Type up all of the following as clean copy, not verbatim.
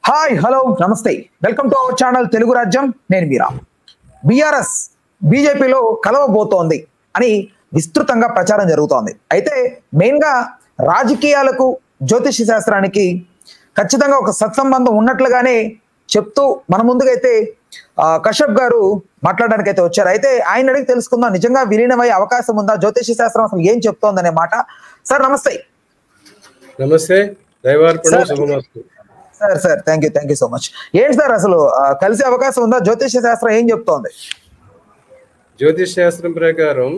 Hi hello నమస్తే welcome to our channel Telugu రాజ్యం. నేను మీరా. బీఆర్ఎస్ బీజేపీలో కలవబోతోంది అని విస్తృతంగా ప్రచారం జరుగుతోంది. అయితే మెయిన్ గా రాజకీయాలకు జ్యోతిష శాస్త్రానికి ఖచ్చితంగా ఒక సత్సంబంధం ఉన్నట్లుగానే చెప్తూ మన ముందుకైతే కశ్యప్ గారు మాట్లాడడానికి అయితే వచ్చారు. అయితే ఆయన అడిగి తెలుసుకుందాం, నిజంగా విలీనమయ్యే అవకాశం ఉందా, జ్యోతిష శాస్త్రం అసలు ఏం చెప్తోందనే మాట. సార్ నమస్తే. నమస్తే. Sir thank you so much. ఏంటి సార్ అసలు కలిసే అవకాశం ఉందా, జ్యోతిష శాస్త్రం ఏం చెప్తోంది? జ్యోతిష్ శాస్త్రం ప్రకారం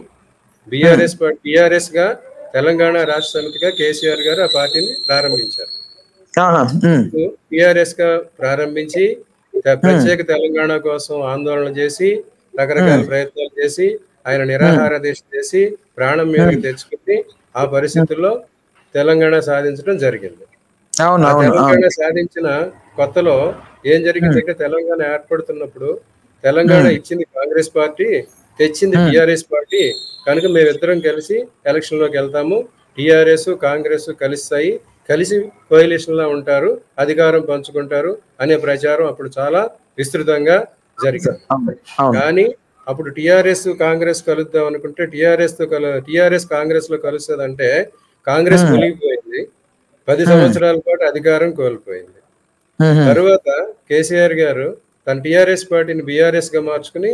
బీఆర్ఎస్ గా తెలంగాణ రాష్ట్ర సమితిగా కేసీఆర్ గారు ఆ పార్టీని ప్రారంభించారు. బీఆర్ఎస్ గా ప్రారంభించి ప్రత్యేక తెలంగాణ కోసం ఆందోళన చేసి రకరకాల ప్రయత్నాలు చేసి ఆయన నిరాహార దీక్ష చేసి ప్రాణం మీదకి తెచ్చుకుని ఆ పరిస్థితుల్లో తెలంగాణ సాధించడం జరిగింది. తెలంగాణ సాధించిన కొత్తలో ఏం జరిగిందంటే, తెలంగాణ ఏర్పడుతున్నప్పుడు తెలంగాణ ఇచ్చింది కాంగ్రెస్ పార్టీ, తెచ్చింది టిఆర్ఎస్ పార్టీ. కనుక మేమిద్దరం కలిసి ఎలక్షన్ లోకి వెళ్తాము, టిఆర్ఎస్ కాంగ్రెస్ కలుస్తాయి, కలిసి కోalition లా ఉంటారు, అధికారం పంచుకుంటారు అనే ప్రచారం అప్పుడు చాలా విస్తృతంగా జరిగింది. కానీ అప్పుడు టిఆర్ఎస్ కాంగ్రెస్ కలుద్దాం అనుకుంటే టిఆర్ఎస్ కాంగ్రెస్ లో కలుస్తుందంటే కాంగ్రెస్ మునిగిపోయింది, 10 సంవత్సరాల పాటు అధికారం కోల్పోయింది. తరువాత కేసీఆర్ గారు తన టిఆర్ఎస్ పార్టీని బీఆర్ఎస్ గా మార్చుకుని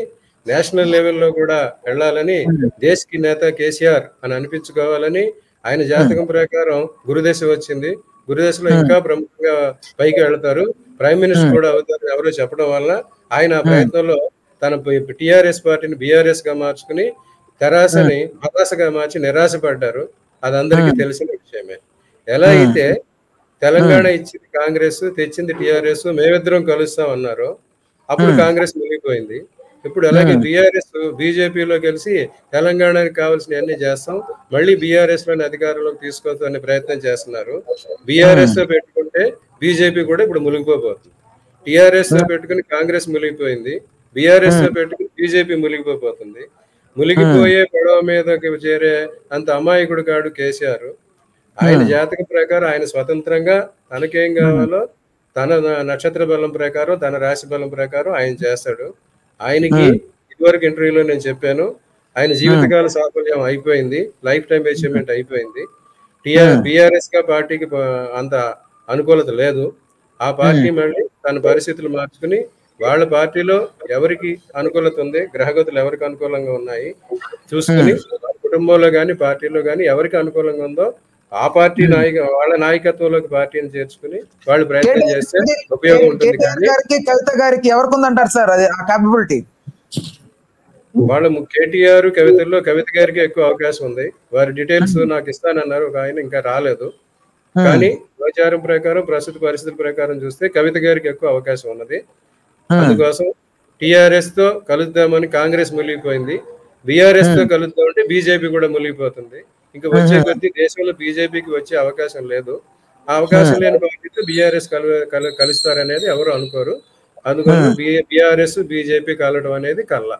నేషనల్ లెవెల్లో కూడా వెళ్ళాలని, దేశకి నేత కేసీఆర్ అని అనిపించుకోవాలని ఆయన జాతకం ప్రకారం గురుదశ వచ్చింది. గురుదశలో ఇంకా ప్రముఖంగా పైకి వెళ్తారు, ప్రైమ్ మినిస్టర్ కూడా అవుతారు ఎవరో చెప్పడం వల్ల ఆయన ఆ ప్రయత్నంలో తన టిఆర్ఎస్ పార్టీని బీఆర్ఎస్ గా మార్చుకుని తెరాసని హతాశగా మార్చి నిరాశపడ్డారు. అది అందరికీ తెలిసిన విషయమే. ఎలా అయితే తెలంగాణ ఇచ్చింది కాంగ్రెస్, తెచ్చింది టిఆర్ఎస్, మేమిద్దరం కలుస్తాం అన్నారు, అప్పుడు కాంగ్రెస్ మునిగిపోయింది. ఇప్పుడు అలాగే బీఆర్ఎస్ బీజేపీలో కలిసి తెలంగాణకి కావాల్సిన అన్ని చేస్తాం, మళ్ళీ బీఆర్ఎస్ లోని అధికారంలోకి తీసుకోవచ్చు అనే ప్రయత్నం చేస్తున్నారు. బీఆర్ఎస్ తో పెట్టుకుంటే బీజేపీ కూడా ఇప్పుడు మునిగిపోబోతుంది. టిఆర్ఎస్ తో పెట్టుకుని కాంగ్రెస్ మునిగిపోయింది, బీఆర్ఎస్ తో పెట్టుకుని బీజేపీ మునిగిపోతుంది. మునిగిపోయే గొడవ మీదకి చేరే అంత అమాయకుడు కాడు కేసీఆర్. ఆయన జాతక ప్రకారం ఆయన స్వతంత్రంగా తనకేం కావాలో తన నక్షత్ర బలం ప్రకారం తన రాశి బలం ప్రకారం ఆయన చేస్తాడు. ఆయనకి ఇదివరకు ఇంటర్వ్యూలో నేను చెప్పాను, ఆయన జీవితకాల సాఫల్యం అయిపోయింది, లైఫ్ టైం అచీవ్మెంట్ అయిపోయింది. బీఆర్ఎస్ గా పార్టీకి అంత అనుకూలత లేదు. ఆ పార్టీ మళ్ళీ తన పరిస్థితులు మార్చుకుని వాళ్ళ పార్టీలో ఎవరికి అనుకూలత ఉంది, గ్రహగతులు ఎవరికి అనుకూలంగా ఉన్నాయి చూసుకుని కుటుంబంలో గాని పార్టీలో గాని ఎవరికి అనుకూలంగా ఉందో ఆ పార్టీ వాళ్ళ నాయకత్వంలోకి పార్టీని చేర్చుకుని వాళ్ళు ప్రయత్నం చేస్తే ఉపయోగం ఉంటుంది. వాళ్ళ కేటీఆర్ కవితల్లో కవిత గారికి ఎక్కువ అవకాశం ఉంది. వారి డీటెయిల్స్ నాకు ఇస్తానన్నారు, ఒక ఆయన ఇంకా రాలేదు. కానీ ప్రచారం ప్రకారం ప్రస్తుత పరిస్థితుల ప్రకారం చూస్తే కవిత గారికి ఎక్కువ అవకాశం ఉన్నది. అందుకోసం టిఆర్ఎస్ తో కలుద్దామని కాంగ్రెస్ మునిగిపోయింది, బీఆర్ఎస్ తో కలుద్దామంటే బీజేపీ కూడా మునిగిపోతుంది. ఇంకా వచ్చే కొద్ది దేశంలో బీజేపీకి వచ్చే అవకాశం లేదు. ఆ అవకాశం లేని పార్టీతో బీఆర్ఎస్ కలుస్తారనేది ఎవరు అనుకోరు. అందుకని బీఆర్ఎస్ బీజేపీ కలవడం అనేది కల్లా.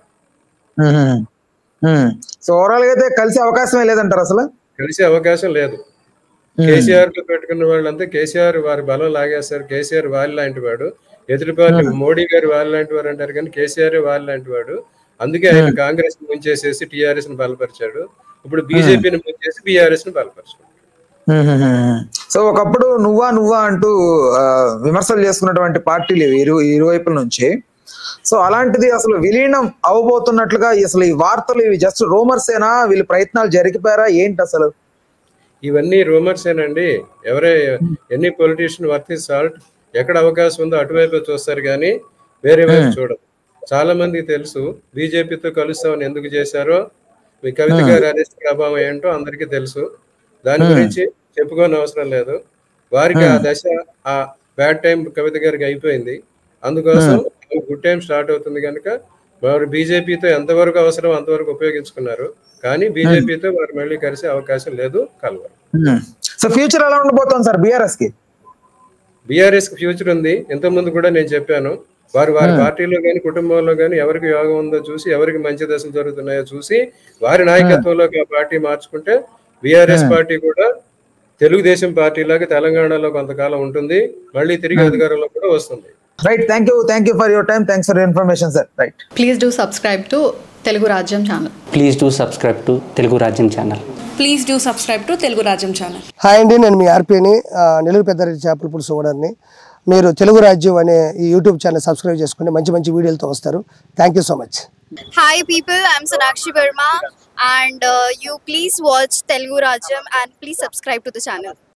సో ఓవరాల్ గా అయితే కలిసే అవకాశమే లేదంటారు, అసలు కలిసే అవకాశం లేదు. కేసీఆర్ తో పెట్టుకున్న వాళ్ళంతా కేసీఆర్ వారి బలం లాగేస్తారు. కేసీఆర్ వాళ్ళు లాంటి వాడు, ఎదుటి పార్టీ మోడీ గారు వాళ్ళు లాంటి వారు అంటారు కానీ కేసీఆర్ వాళ్ళు లాంటి వాడు. అందుకే ఆయన కాంగ్రెస్ ని ముంచేసేసి టిఆర్ఎస్ ని బలపరిచాడు. ఇప్పుడు బీజేపీని ముంచేసి బీఆర్ఎస్ ని బలపరిచాడు. సో ఒకప్పుడు నువ్వా అంటూ విమర్శలు చేసుకున్నటువంటి పార్టీలు ఇరువైపుల నుంచి, సో అలాంటిది అసలు విలీనం అవబోతున్నట్లుగా అసలు ఈ వార్తలు ఇవి జస్ట్ రూమర్స్ ఏనా, వీళ్ళు ప్రయత్నాలు జరిగిపోయారా ఏంటి అసలు? ఇవన్నీ రూమర్స్ ఏనండి. ఎన్ని పొలిటీషియన్ వర్త్ ఇస్ సాల్ట్, ఎక్కడ అవకాశం ఉందో అటువైపు చూస్తారు కానీ వేరే వైపు చూడదు. చాలా మందికి తెలుసు బీజేపీతో కలుస్తామని ఎందుకు చేశారో, మీ కవిత గారి అరెస్ట్ ప్రభావం ఏంటో అందరికీ తెలుసు. దాని గురించి చెప్పుకోని అవసరం లేదు. వారికి ఆ దశ, ఆ బ్యాడ్ టైం కవిత గారికి అయిపోయింది. అందుకోసం గుడ్ టైం స్టార్ట్ అవుతుంది కనుక వారు బీజేపీతో ఎంతవరకు అవసరం అంతవరకు ఉపయోగించుకున్నారు. కానీ బీజేపీతో వారు మళ్ళీ కలిసే అవకాశం లేదు, కలవరు. సో ఫ్యూచర్ ఎలా ఉండబోతోంది సార్ బీఆర్ఎస్ కి? బీఆర్ఎస్ కి ఫ్యూచర్ ఉంది. ఇంతకుముందు కూడా నేను చెప్పాను, వారి పార్టీలో కానీ కుటుంబంలో కానీ ఎవరికి యోగం ఉందో చూసి, ఎవరికి మంచి దశలు జరుగుతున్నాయో చూసి వారి నాయకత్వంలోకి ఆ పార్టీ మార్చుకుంటే బీఆర్ఎస్ పార్టీ కూడా తెలుగుదేశం పార్టీలాగా తెలంగాణలో కొంతకాలం ఉంటుంది, మళ్ళీ తిరిగి అధికారంలో కూడా వస్తుంది. Right, thank you for your time, thanks for information sir. Right, please do subscribe to Telugu Rajyam channel. Please do subscribe to Telugu Rajyam channel. Please do subscribe to Telugu Rajyam channel. Hi అండి, నేను మీ ఆర్పీని, నెల్లూరు పెద్దారెడ్డి చేపల పులుసు ఓనర్ని. మీరు తెలుగు రాజ్యం అనే ఈ యూట్యూబ్ ఛానల్ సబ్స్క్రైబ్ చేసుకుని మంచి వీడియోలతో వస్తారు. Thank you so much. Hi people, I'm Sonakshi Verma and you please watch Telugu Rajyam and please subscribe to the channel.